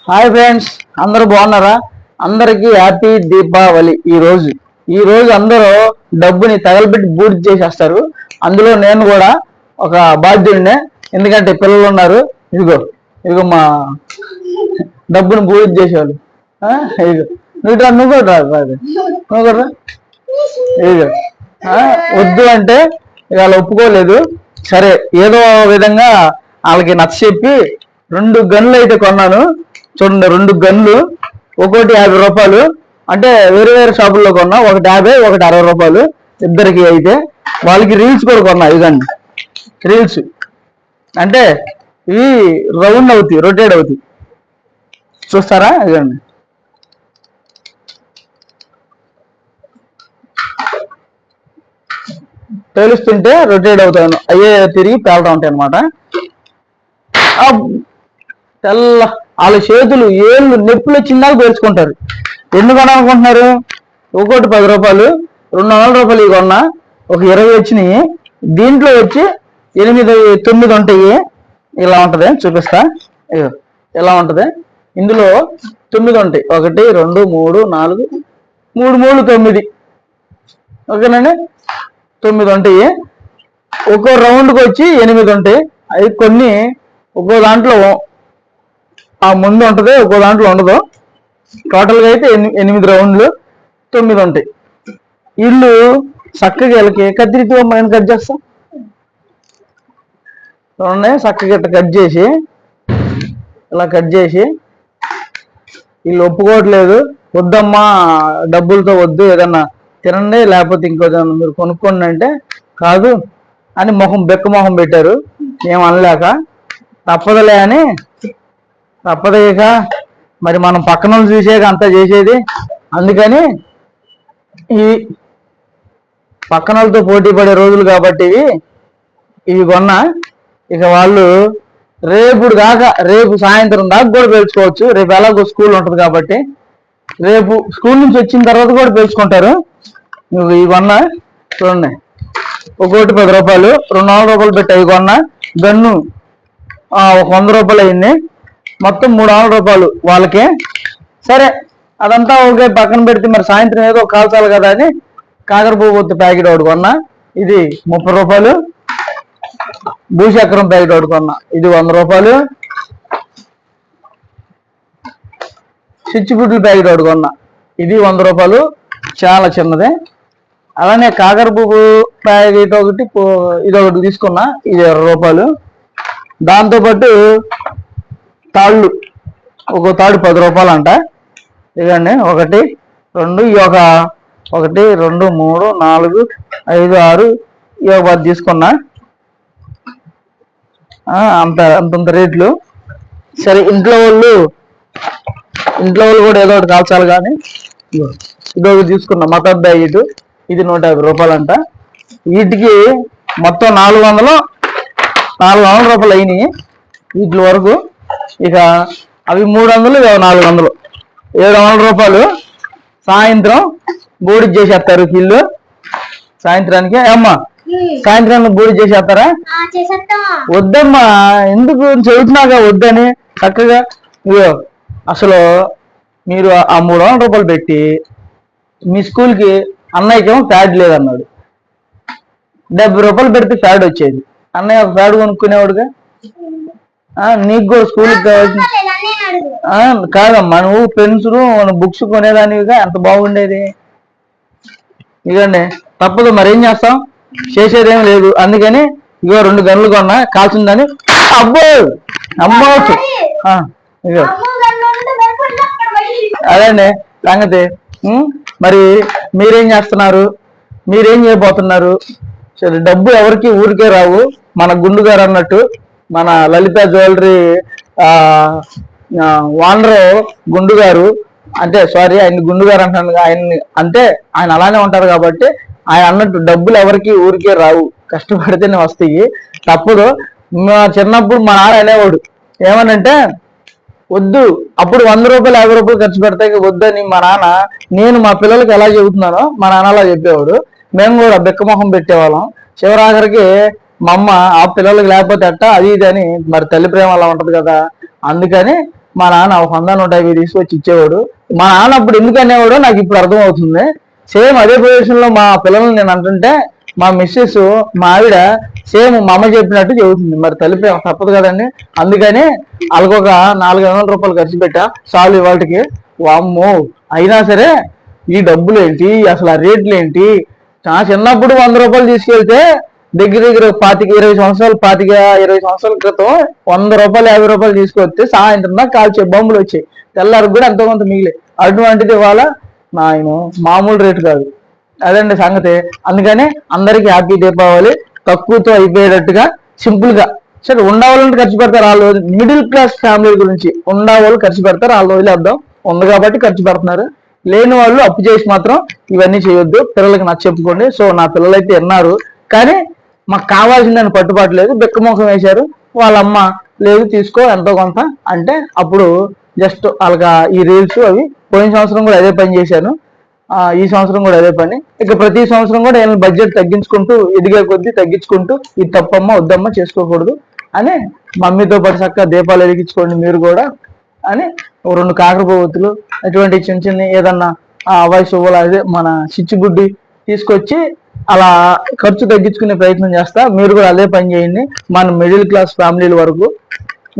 Hi friends, అందరూ బాగున్నారా? అందరికీ హ్యాపీ దీపావళి. ఈ రోజు అందరూ డబ్బుని తగలబెట్టి బూడిద చేసేస్తారు. అందులో నేను కూడా ఒక బాధ్యుడినే. ఎందుకంటే పిల్లలు ఉన్నారు. ఇదిగో ఇదిగో మా డబ్బుని బూడిద చేసేవాళ్ళు. ఇదిగో నువ్వు కూడా రా, నువ్వు కూడా రా. ఇదిగో వద్దు అంటే వాళ్ళు ఒప్పుకోలేదు. సరే, ఏదో విధంగా వాళ్ళకి నచ్చ చెప్పి 2 గన్లు అయితే కొన్నాను. చూడండి, 2 గన్లు, ఒక్కోటి 50 రూపాయలు. అంటే వేరే వేరే షాపుల్లో కొన్నా. ఒకటి 50, ఒకటి 60 రూపాయలు ఇద్దరికి. అయితే వాళ్ళకి రీల్స్ కూడా కొన్నా. ఇదండి రీల్స్, అంటే ఇవి రౌండ్ అవుతాయి, రొటేట్ అవుతాయి. చూస్తారా? ఇదండి. పేలుస్తుంటే రొటేట్ అవుతాను, అయ్యే తిరిగి పేలుతూ ఉంటాయి అనమాట. తెల్ల వాళ్ళ చేతులు ఏళ్ళు నొప్పులు వచ్చిందాక పేల్చుకుంటారు. ఎందుకు అనుకుంటున్నారు? ఒక్కోటి 10 రూపాయలు, 200 రూపాయలు ఇవి కొన్నా. ఒక 20 వచ్చినాయి. దీంట్లో వచ్చి 8, 9 ఉంటాయి. ఇలా ఉంటది, చూపిస్తా. ఇలా ఉంటది. ఇందులో 9 ఉంటాయి. 1, 2, 3, 4, 3, 9. ఓకేనండి, 9 ఉంటాయి. ఒక్కో రౌండ్కి వచ్చి 8 ఉంటాయి. అవి కొన్ని ఒక్కో దాంట్లో ఆ ముందు ఉంటుంది, ఒక్కో దాంట్లో ఉండదు. టోటల్గా అయితే 8 రౌండ్లు, 9 ఉంటాయి. వీళ్ళు చక్కగా వీళ్ళకి కత్తిరితో మనం కట్ చేస్తాం. చూడండి, చక్కగా ఇట్లా కట్ చేసి, ఇలా కట్ చేసి, వీళ్ళు ఒప్పుకోవట్లేదు. వద్దమ్మా, డబ్బులతో వద్దు, ఏదన్నా తినండి, లేకపోతే ఇంకోదన్నా మీరు కొనుక్కోండి అంటే కాదు అని బెక్క మొహం పెట్టారు. ఏం అనలేక తప్పదులే అని, తప్పదేక మరి మనం పక్కన చూసేక అంతా చేసేది. అందుకని ఈ పక్కన వాళ్ళతో పోటీ పడే రోజులు కాబట్టి ఇవి కొన్నా. ఇక వాళ్ళు రేపు సాయంత్రం దాకా కూడా పేల్చుకోవచ్చు. రేపు ఎలాగో స్కూల్ ఉంటుంది కాబట్టి రేపు స్కూల్ నుంచి వచ్చిన తర్వాత కూడా పేల్చుకుంటారు. ఇవి కొన్నా. చూడండి, ఒక్కోటి 10 రూపాయలు, 200 రూపాయలు పెట్టి అవి కొన్నా. గన్ను 100 రూపాయలు అయింది. మొత్తం 300 రూపాయలు వాళ్ళకే. సరే, అదంతా ఓకే, పక్కన పెడితే మరి సాయంత్రం ఏదో కాల్చాలి కదా అని కాకరపువ్వు ప్యాకెట్ ఒకటి కొన్నా. ఇది 30 రూపాయలు. భూచక్రం ప్యాకెట్ ఒకటి కొన్నా. ఇది 100 రూపాయలు. చిచ్చుబుడ్ల ప్యాకెట్ ఒకటి కొన్నా. ఇది 100 రూపాయలు, చాలా చిన్నదే. అలానే కాకరపువ్వు ప్యాకెట్ ఒకటి, ఇది ఒకటి తీసుకున్నా. ఇది 20 రూపాయలు. దాంతోపాటు తాళ్ళు, ఒక్కో తాడు 10 రూపాయలు అంట. ఇదండి, 1, 2, 1, 2, 3, 4, 5, 6, 10 తీసుకున్నా. అంతంత రేట్లు. సరే, ఇంట్లో వాళ్ళు కూడా ఏదో ఒకటి కాల్చాలి కానీ ఇది ఒకటి తీసుకున్నా. మతబ్ బ్యాగ్ ఇది 150 రూపాయలు అంట. వీటికి మొత్తం 400 రూపాయలు అయినాయి వీటి వరకు. ఇక అవి 300, 400, 700 రూపాయలు. సాయంత్రం బూడిద చేసేస్తారు వీళ్ళు. సాయంత్రానికి అమ్మా, సాయంత్రానికి బూడిద చేసేస్తారా? వద్దమ్మా, ఎందుకు చెబుతున్నాగా వద్దని. చక్కగా అసలు మీరు ఆ 300 రూపాయలు పెట్టి మీ స్కూల్కి అన్నయ్యకేమో ప్యాడ్ లేదన్నాడు. 70 రూపాయలు పెడితే ప్యాడ్ వచ్చేది. అన్నయ్య ఒక ప్యాడ్ కొనుక్కునేవాడుగా. నీకు కూడా స్కూల్కి కావాల్సిన కాదమ్మా, నువ్వు పెన్సిల్ బుక్స్ కొనేదానివిగా, ఎంత బాగుండేది. ఇదండి, తప్పదు, మరేం చేస్తాం, చేసేదేం లేదు. అందుకని 2 గన్లు కొన్నా, కాల్చిందని. అమ్మవచ్చు. ఇగో అదండి సంగతి. మరి మీరేం చేస్తున్నారు? మీరేం చేయబోతున్నారు? సరే, డబ్బు ఎవరికి ఊరికే రావు. మన గుండు గారు అన్నట్టు, మన లలిత జ్యువెలరీ ఓనర్ గుండు గారు, అంటే సారీ, ఆయన గుండు గారు అంటాను. ఆయన అలానే ఉంటారు కాబట్టి ఆయన అన్నట్టు డబ్బులు ఎవరికి ఊరికే రావు, కష్టపడితేనే వస్తాయి. తప్పదు. చిన్నప్పుడు మా నాన్న అనేవాడు ఏమనంటే, వద్దు, అప్పుడు 100 రూపాయలు 50 రూపాయలు ఖర్చు పెడతాయి వద్దని మా నాన్న. నేను మా పిల్లలకి ఎలా చెబుతున్నానో మా నాన్న అలా చెప్పేవాడు. మేము కూడా బెక్కమొహం పెట్టేవాళ్ళం. చివరాఖరికి మా అమ్మ, ఆ పిల్లలకి లేకపోతే అట్ట, అది ఇది అని. మరి తల్లి ప్రేమ అలా ఉంటది కదా. అందుకని మా నాన్న 100-150 తీసుకొచ్చి ఇచ్చేవాడు. మా నాన్న అప్పుడు ఎందుకు అనేవాడో నాకు ఇప్పుడు అర్థం అవుతుంది. సేమ్ అదే పొజిషన్ లో మా పిల్లల్ని నేను అంటుంటే మా మిస్సెస్, మా ఆవిడ సేమ్ మా అమ్మ చెప్పినట్టు చెబుతుంది. మరి తలిపే తప్పదు కదండి. అందుకని వాళ్ళకొక 400 రూపాయలు ఖర్చు పెట్టా చాలు ఇవాళకి. వామ్మో, అయినా సరే ఈ డబ్బులు ఏంటి అసలు, ఆ రేట్లు ఏంటి. చిన్నప్పుడు 100 రూపాయలు తీసుకెళ్తే దగ్గర 20 సంవత్సరాల క్రితం 100 రూపాయలు 50 రూపాయలు తీసుకొస్తే సాయంత్రం దాకా కాల్చే బొమ్మలు వచ్చాయి. తెల్లారికి కూడా ఎంతో కొంత మిగిలే. అటువంటిది ఇవాళ ఆయన మామూలు రేటు కాదు. అదండి సంగతి. అందుకని అందరికి హ్యాపీ దీపావళి. తక్కువతో అయిపోయేటట్టుగా సింపుల్ గా సరే ఉండవాళ్ళని ఖర్చు పెడతారు వాళ్ళు. మిడిల్ క్లాస్ ఫ్యామిలీ గురించి ఉండవాళ్ళు ఖర్చు పెడతారు, వాళ్ళు వదిలేద్దాం. ఉంది కాబట్టి ఖర్చు పెడుతున్నారు. లేని వాళ్ళు అప్పు చేసి మాత్రం ఇవన్నీ చేయొద్దు. పిల్లలకి నచ్చెప్పుకోండి. సో నా పిల్లలు అయితే విన్నారు, కానీ మాకు కావాల్సిందని పట్టుబాటు బిక్కమొఖం వేశారు. వాళ్ళమ్మ లేదు తీసుకో ఎంతో కొంత అంటే అప్పుడు జస్ట్ వాళ్ళకి ఈ రీల్స్ అవి పోయిన సంవత్సరం కూడా అదే పని చేశాను, ఈ సంవత్సరం కూడా అదే పని. ఇక ప్రతి సంవత్సరం కూడా ఏమైనా బడ్జెట్ తగ్గించుకుంటూ ఎదిగే కొద్దీ తగ్గించుకుంటూ ఇది తప్పమ్మ వద్దమ్మ చేసుకోకూడదు అని మమ్మీతో పాటు చక్కగా దీపాలు వెలిగించుకోండి మీరు కూడా అని 2 కాకరపువ్వొత్తులు అటువంటి చిన్న చిన్న ఏదన్నా వయసు అదే మన చిచ్చుబుడ్డి తీసుకొచ్చి అలా ఖర్చు తగ్గించుకునే ప్రయత్నం చేస్తా. మీరు కూడా అదే పని చేయండి. మన మిడిల్ క్లాస్ ఫ్యామిలీల వరకు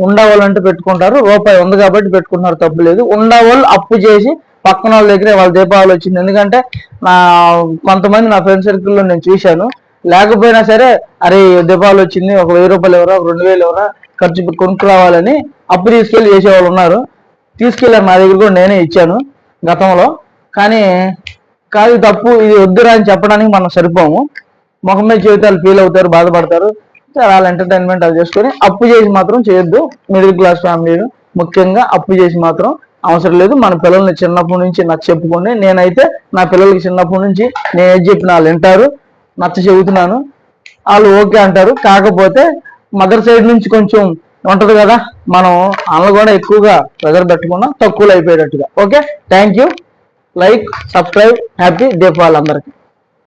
ఉండవాళ్ళంటే పెట్టుకుంటారు, రూపాయి ఉంది కాబట్టి పెట్టుకుంటున్నారు, తప్పు లేదు. ఉండవాళ్ళు అప్పు చేసి పక్కన వాళ్ళ దగ్గరే వాళ్ళ దీపావళి వచ్చింది. ఎందుకంటే కొంతమంది నా ఫ్రెండ్ సర్కిల్లో నేను చూశాను, లేకపోయినా సరే అరే దీపావళి వచ్చింది ఒక 1000 రూపాయలు ఎవరా 2000 ఎవరా ఖర్చు కొనుక్కు రావాలని అప్పు తీసుకెళ్ళి చేసేవాళ్ళు ఉన్నారు. తీసుకెళ్ళారు, నా దగ్గర కూడా నేనే ఇచ్చాను గతంలో. కానీ కాదు తప్పు, ఇది వద్దురా అని చెప్పడానికి మనం సరిపోము. ముఖం మీద జీవితాలు ఫీల్ అవుతారు, బాధపడతారు. వాళ్ళ ఎంటర్టైన్మెంట్ అది చేసుకొని అప్పు చేసి మాత్రం చేయొద్దు. మిడిల్ క్లాస్ ఫ్యామిలీలు ముఖ్యంగా అప్పు చేసి మాత్రం అవసరం లేదు. మన పిల్లల్ని చిన్నప్పటి నుంచి నచ్చ చెప్పుకోండి. నేనైతే నా పిల్లలకి చిన్నప్పటి నుంచి నేను ఏది చెప్పిన వాళ్ళు వింటారు, నచ్చ చెబుతున్నాను, వాళ్ళు ఓకే అంటారు. కాకపోతే మదర్ సైడ్ నుంచి కొంచెం ఉంటది కదా, మనం వాళ్ళని కూడా ఎక్కువగా ప్రెజర్ పెట్టుకున్నా తక్కువలో అయిపోయేటట్టుగా. Okay, thank you. Like, subscribe. Happy Deepavali అందరికి.